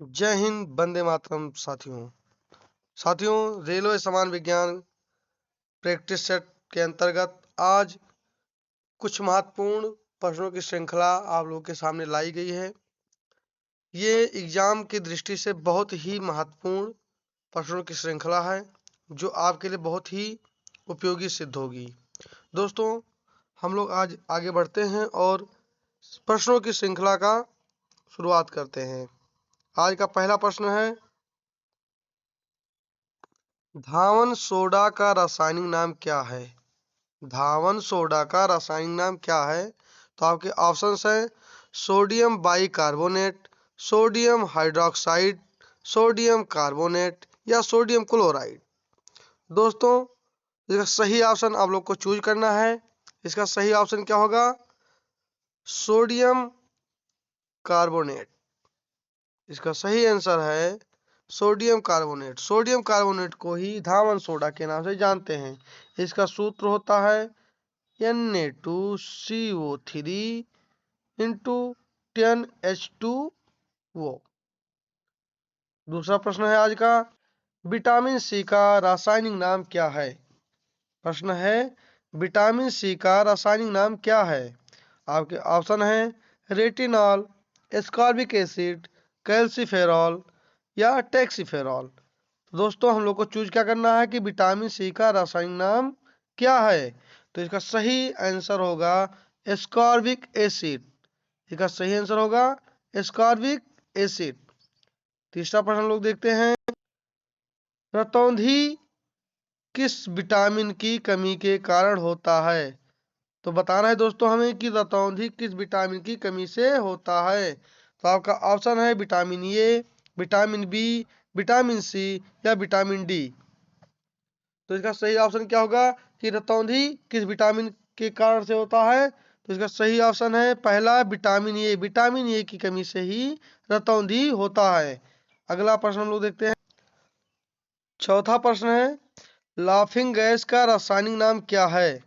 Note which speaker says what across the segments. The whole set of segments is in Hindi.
Speaker 1: जय हिंद, वंदे मातरम। साथियों, रेलवे समान विज्ञान प्रैक्टिस सेट के अंतर्गत आज कुछ महत्वपूर्ण प्रश्नों की श्रृंखला आप लोगों के सामने लाई गई है। ये एग्जाम की दृष्टि से बहुत ही महत्वपूर्ण प्रश्नों की श्रृंखला है, जो आपके लिए बहुत ही उपयोगी सिद्ध होगी। दोस्तों, हम लोग आज आगे बढ़ते हैं और प्रश्नों की श्रृंखला का शुरुआत करते हैं। आज का पहला प्रश्न है, धावन सोडा का रासायनिक नाम क्या है? धावन सोडा का रासायनिक नाम क्या है? तो आपके ऑप्शंस हैं sodium bicarbonate, sodium hydroxide, sodium carbonate या सोडियम क्लोराइड। दोस्तों, इसका सही ऑप्शन आप लोग को चूज करना है। इसका सही ऑप्शन क्या होगा? Sodium carbonate. इसका सही आंसर है सोडियम कार्बोनेट। सोडियम कार्बोनेट को ही धावन सोडा के नाम से जानते हैं। इसका सूत्र होता है Na2CO3 इंटू 10H2O। दूसरा प्रश्न है आज का, विटामिन सी का रासायनिक नाम क्या है? प्रश्न है, विटामिन सी का रासायनिक नाम क्या है? आपके ऑप्शन है रेटिनॉल, एस्कॉर्बिक एसिड, कैल्सीफेरॉल या टैक्सीफेरॉल। दोस्तों, हम लोग को चूज क्या करना है कि विटामिन सी का रासायनिक नाम क्या है? तो इसका सही आंसर होगा एस्कॉर्बिक एसिड। इसका सही आंसर होगा एस्कॉर्बिक एसिड। तीसरा प्रश्न हम लोग देखते हैं, रतौंधी किस विटामिन की कमी के कारण होता है? तो बताना है दोस्तों हमें कि रतौंधी किस विटामिन की कमी से होता है। तो आपका ऑप्शन है vitamin A, vitamin B, vitamin C या विटामिन डी। तो इसका सही ऑप्शन क्या होगा कि रतौंधी किस विटामिन के कारण से होता है? तो इसका सही ऑप्शन है पहला विटामिन ए। विटामिन ए की कमी से ही रतौंधी होता है। अगला प्रश्न हम लोग देखते हैं। चौथा प्रश्न है, लाफिंग गैस का रासायनिक नाम क्या है?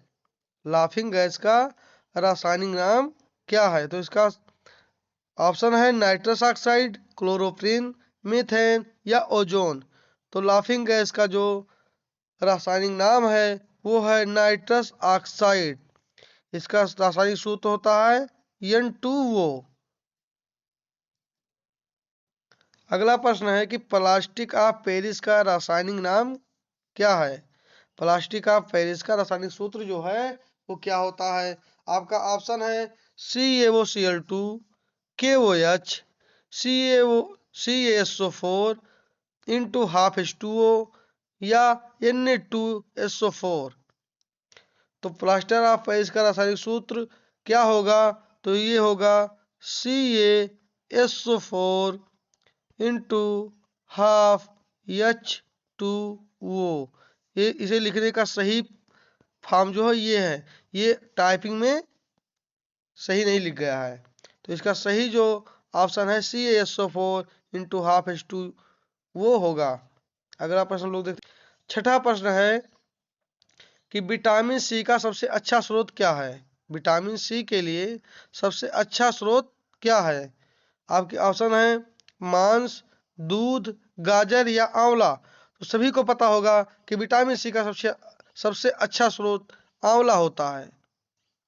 Speaker 1: लाफिंग गैस का रासायनिक नाम क्या है? तो इसका ऑप्शन है नाइट्रस ऑक्साइड, क्लोरोप्रीन, मीथेन या ओजोन। तो लाफिंग गैस का जो रासायनिक नाम है वो है नाइट्रस ऑक्साइड। इसका रासायनिक सूत्र होता है N2O। अगला प्रश्न है कि प्लास्टिक ऑफ पेरिस का रासायनिक नाम क्या है? प्लास्टिक ऑफ पेरिस का रासायनिक सूत्र जो है वो क्या होता है? आपका ऑप्शन है CaOCl2, KOH, CaSO4 into half H2O या Na2SO4। तो प्लास्टर ऑफ पेरिस का रासायनिक सूत्र क्या होगा? तो ये होगा CaSO4 इंटू हाफ H2O। ये इसे लिखने का सही फॉर्म जो है ये है, ये टाइपिंग में सही नहीं लिख गया है। तो इसका सही जो ऑप्शन है CaSO4 इंटू हाफ H2 वो होगा। अगला प्रश्न लोग देखते हैं। छठा प्रश्न है कि विटामिन सी का सबसे अच्छा स्रोत क्या है? विटामिन सी के लिए सबसे अच्छा स्रोत क्या है? आपके ऑप्शन है मांस, दूध, गाजर या आंवला। तो सभी को पता होगा कि विटामिन सी का सबसे अच्छा स्रोत आंवला होता है।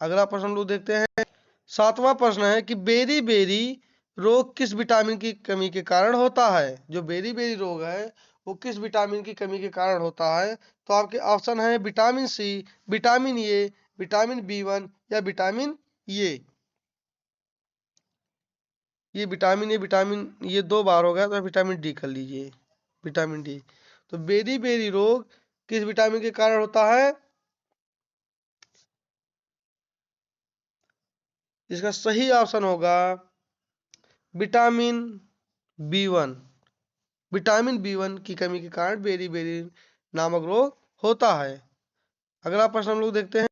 Speaker 1: अगला प्रश्न हम लोग देखते हैं। सातवां प्रश्न है कि बेरी बेरी रोग किस विटामिन की कमी के कारण होता है? जो बेरी बेरी रोग है वो किस विटामिन की कमी के कारण होता है? तो आपके ऑप्शन है vitamin C, vitamin A, vitamin B1 या विटामिन ए। ये विटामिन ये दो बार हो गया, तो विटामिन डी कर लीजिए, विटामिन डी। तो बेरी बेरी रोग किस विटामिन के कारण होता है? इसका सही ऑप्शन होगा विटामिन B1। विटामिन B1 की कमी के कारण बेरी बेरी नामक रोग होता है। अगला प्रश्न हम लोग देखते हैं।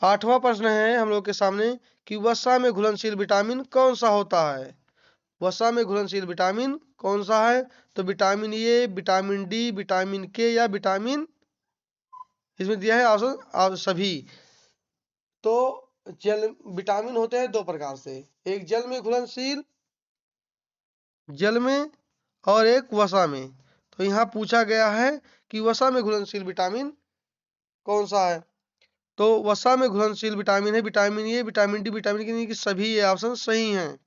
Speaker 1: आठवां प्रश्न है हम लोग के सामने कि वसा में घुलनशील विटामिन कौन सा होता है? वसा में घुलनशील विटामिन कौन सा है? तो vitamin A, vitamin D, vitamin के या विटामिन, इसमें दिया है ऑप्शन सभी। तो जल विटामिन होते हैं दो प्रकार से, एक जल में घुलनशील जल में और एक वसा में। तो यहाँ पूछा गया है कि वसा में घुलनशील विटामिन कौन सा है। तो वसा में घुलनशील विटामिन है vitamin A, vitamin D, vitamin के, की सभी ये ऑप्शन सही हैं।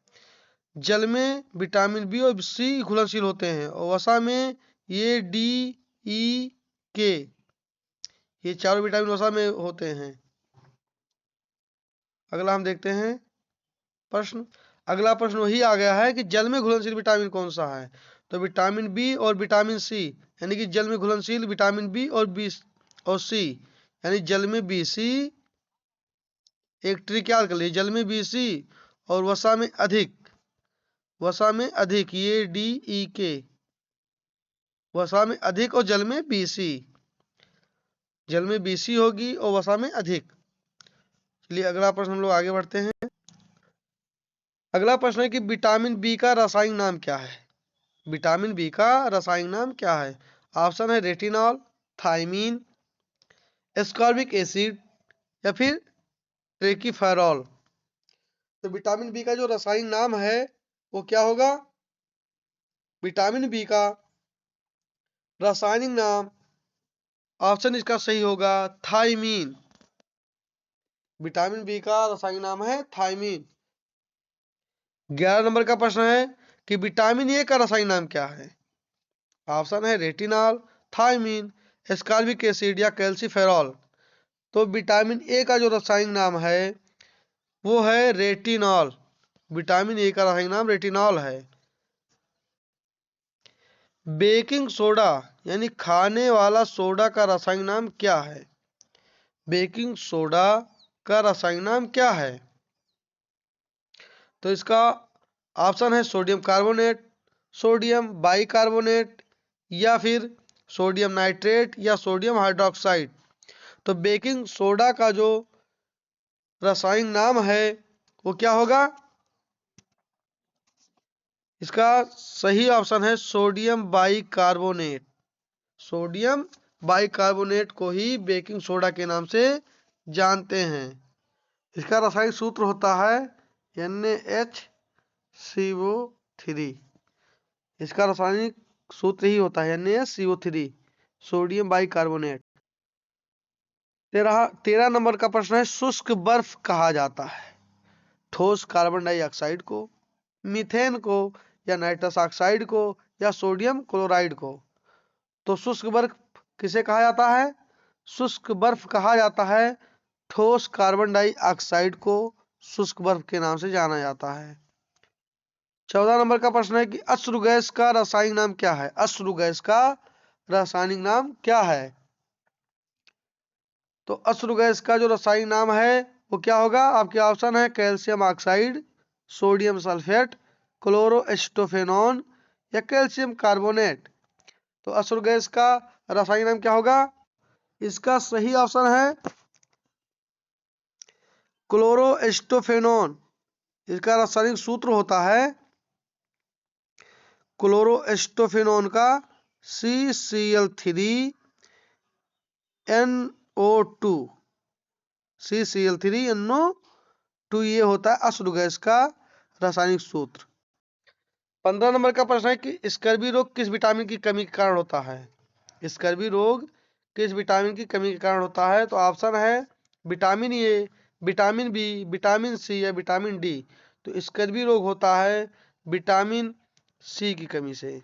Speaker 1: जल में विटामिन बी और सी घुलनशील होते हैं और वसा में ए, डी, ई, के, ये चारों विटामिन वसा में होते हैं। अगला हम देखते हैं प्रश्न। अगला प्रश्न वही आ गया है कि जल में घुलनशील विटामिन कौन सा है। तो विटामिन बी और विटामिन सी, यानी कि जल में घुलनशील विटामिन बी और सी, यानी जल में बी सी, एक ट्रिक याद कर लीजिए, जल में बी सी और वसा में अधिक, वसा में अधिक ये डी ई के, वसा में अधिक और जल में बी सी, जल में बी सी होगी और वसा में अधिक। चलिए अगला प्रश्न हम लोग आगे बढ़ते हैं। अगला प्रश्न है कि विटामिन बी का रासायनिक नाम क्या है। विटामिन बी का रासायनिक नाम क्या है। ऑप्शन है रेटिनॉल, थायमीन, एस्कॉर्बिक एसिड या फिर ट्रेकीफेरॉल। तो विटामिन बी का जो रासायनिक नाम है वो क्या होगा। विटामिन बी का रासायनिक नाम, ऑप्शन इसका सही होगा थायमीन। विटामिन बी का रासायनिक नाम है थायमीन। 11 नंबर का प्रश्न है कि विटामिन ए का रासायनिक नाम क्या है। ऑप्शन है रेटिनॉल, थायमीन, एस्कॉर्बिक एसिड या कैल्सीफेरॉल। तो विटामिन ए का जो रासायनिक नाम है वो है रेटिनॉल। विटामिन ए का रासायनिक नाम रेटिनॉल है। बेकिंग सोडा यानी खाने वाला सोडा का रासायनिक नाम क्या है। बेकिंग सोडा का रासायनिक नाम क्या है। तो इसका ऑप्शन है सोडियम कार्बोनेट, सोडियम बाइकार्बोनेट या फिर सोडियम नाइट्रेट या सोडियम हाइड्रोक्साइड। तो बेकिंग सोडा का जो रासायनिक नाम है वो क्या होगा। इसका सही ऑप्शन है सोडियम बाइकार्बोनेट। सोडियम बाइकार्बोनेट को ही बेकिंग सोडा के नाम से जानते हैं। इसका रासायनिक सूत्र होता है NaHCO3। इसका रासायनिक सूत्र ही होता है NaCO3, सोडियम बाइकार्बोनेट। 13 नंबर का प्रश्न है शुष्क बर्फ कहा जाता है ठोस कार्बन डाइऑक्साइड को, मीथेन को या नाइट्रस ऑक्साइड को या सोडियम क्लोराइड को। तो शुष्क बर्फ किसे कहा जाता है। शुष्क बर्फ कहा जाता है ठोस कार्बन डाइऑक्साइड को शुष्क बर्फ के नाम से जाना जाता है। 14 नंबर का प्रश्न है कि अश्रु गैस का रासायनिक नाम क्या है। अश्रु गैस का रासायनिक नाम क्या है। तो अश्रु गैस का जो रासायनिक नाम है वो क्या होगा। आपके ऑप्शन है कैल्शियम ऑक्साइड, सोडियम सल्फेट, क्लोरोएस्टोफेनॉन या कैल्शियम कार्बोनेट। तो अश्रु गैस का रासायनिक नाम क्या होगा। इसका सही ऑप्शन है क्लोरोएस्टोफेनॉन। इसका रासायनिक सूत्र होता है क्लोरोएस्टोफेनॉन का CCl3NO2, CCl3NO2 ये होता है अश्रु गैस का रासायनिक सूत्र। 15 नंबर का प्रश्न है कि स्कर्वी रोग किस विटामिन की कमी के कारण होता है। स्कर्वी रोग किस विटामिन की कमी के कारण होता है। तो ऑप्शन है vitamin A, vitamin B, vitamin C या विटामिन डी। तो स्कर्वी रोग होता है विटामिन सी की कमी से।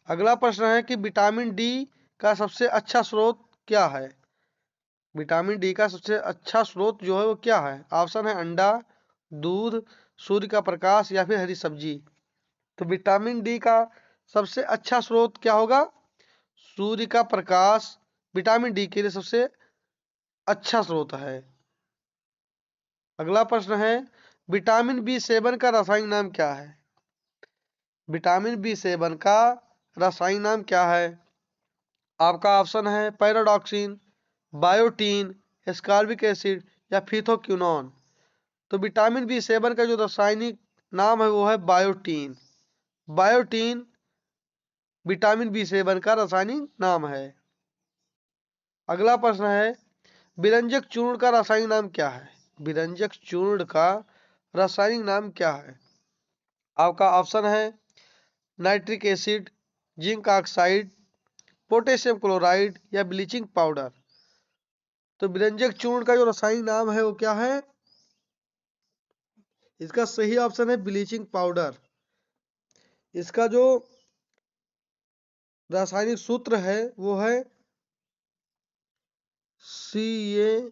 Speaker 1: अगला प्रश्न है कि विटामिन डी का सबसे अच्छा स्रोत क्या है। विटामिन डी का सबसे अच्छा स्रोत जो है वो क्या है। ऑप्शन है अंडा, दूध, सूर्य का प्रकाश या फिर हरी सब्जी। तो विटामिन डी का सबसे अच्छा स्रोत क्या होगा। सूर्य का प्रकाश विटामिन डी के लिए सबसे अच्छा स्रोत है। अगला प्रश्न है विटामिन बी7 का रासायनिक नाम क्या है। विटामिन बी7 का रासायनिक नाम क्या है। आपका ऑप्शन है पैराडॉक्सिन, बायोटीन, एस्कॉर्बिक एसिड या फिथोक्विनोन। तो विटामिन बी7 का जो रासायनिक नाम है वो है बायोटीन। बायोटीन विटामिन बी7 का रासायनिक नाम है। अगला प्रश्न है विरंजक चूर्ण का रासायनिक नाम क्या है। विरंजक चूर्ण का रासायनिक नाम क्या है। आपका ऑप्शन है nitric acid, zinc oxide, potassium chloride या ब्लीचिंग पाउडर। तो विरंजक चूर्ण का जो रासायनिक नाम है वो क्या है? इसका सही ऑप्शन है ब्लीचिंग पाउडर। इसका जो रासायनिक सूत्र है वो है CaOCl2।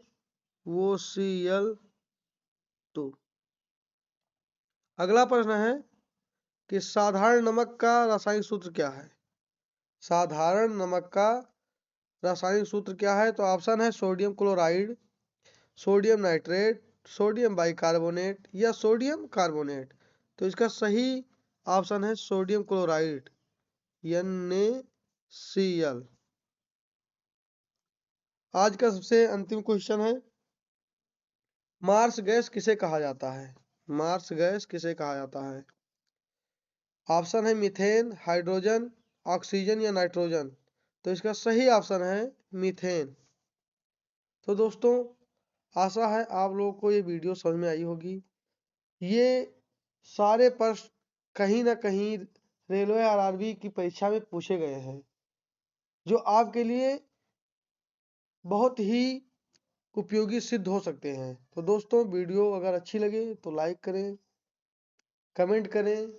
Speaker 1: अगला प्रश्न है कि साधारण नमक का रासायनिक सूत्र क्या है? साधारण नमक का रासायनिक सूत्र क्या है? तो ऑप्शन है sodium chloride, sodium nitrate, sodium bicarbonate या सोडियम कार्बोनेट। तो इसका सही ऑप्शन है सोडियम क्लोराइड, NaCl। आज का सबसे अंतिम क्वेश्चन है, मार्स गैस किसे कहा जाता है? मार्स गैस किसे कहा जाता है? ऑप्शन है मीथेन, हाइड्रोजन, ऑक्सीजन या नाइट्रोजन। तो इसका सही ऑप्शन है मीथेन। तो दोस्तों, आशा है आप लोगों को ये वीडियो समझ में आई होगी। ये सारे प्रश्न कहीं ना कहीं रेलवे आरआरबी की परीक्षा में पूछे गए हैं, जो आपके लिए बहुत ही उपयोगी सिद्ध हो सकते हैं। तो दोस्तों, वीडियो अगर अच्छी लगे तो लाइक करें, कमेंट करें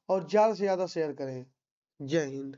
Speaker 1: और ज़्यादा से ज़्यादा शेयर करें। जय हिंद।